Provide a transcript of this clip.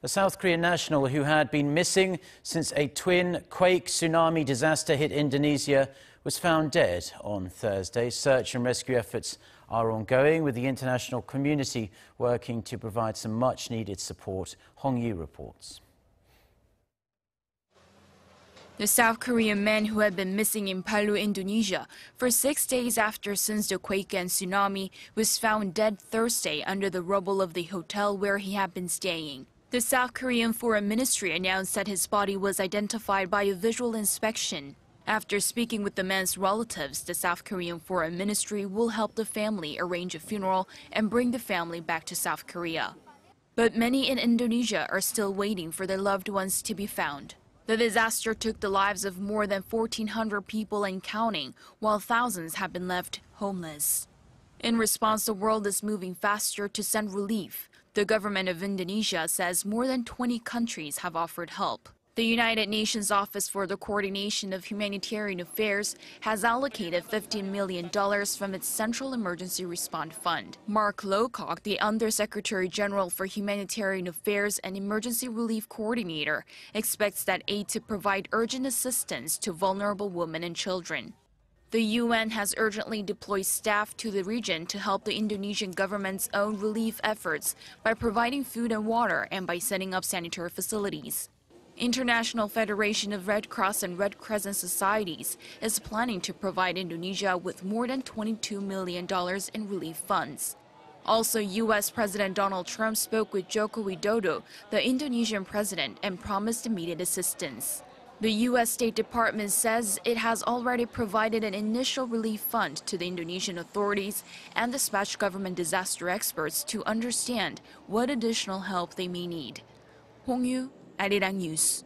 A South Korean national who had been missing since a twin quake-tsunami disaster hit Indonesia was found dead on Thursday. Search and rescue efforts are ongoing, with the international community working to provide some much-needed support. Hong Yu reports. The South Korean man who had been missing in Palu, Indonesia, for 6 days after since the quake and tsunami was found dead Thursday under the rubble of the hotel where he had been staying. The South Korean Foreign Ministry announced that his body was identified by a visual inspection. After speaking with the man's relatives, the South Korean Foreign Ministry will help the family arrange a funeral and bring the family back to South Korea. But many in Indonesia are still waiting for their loved ones to be found. The disaster took the lives of more than 1,400 people and counting, while thousands have been left homeless. In response, the world is moving faster to send relief. The government of Indonesia says more than 20 countries have offered help. The United Nations Office for the Coordination of Humanitarian Affairs has allocated $15 million from its Central Emergency Response Fund. Mark Lowcock, the Undersecretary General for Humanitarian Affairs and Emergency Relief Coordinator, expects that aid to provide urgent assistance to vulnerable women and children. The UN has urgently deployed staff to the region to help the Indonesian government's own relief efforts by providing food and water and by setting up sanitary facilities. International Federation of Red Cross and Red Crescent Societies is planning to provide Indonesia with more than $22 million in relief funds. Also, U.S. President Donald Trump spoke with Joko Widodo, the Indonesian president, and promised immediate assistance. The U.S. State Department says it has already provided an initial relief fund to the Indonesian authorities and dispatched government disaster experts to understand what additional help they may need. Hong Yu, Arirang News.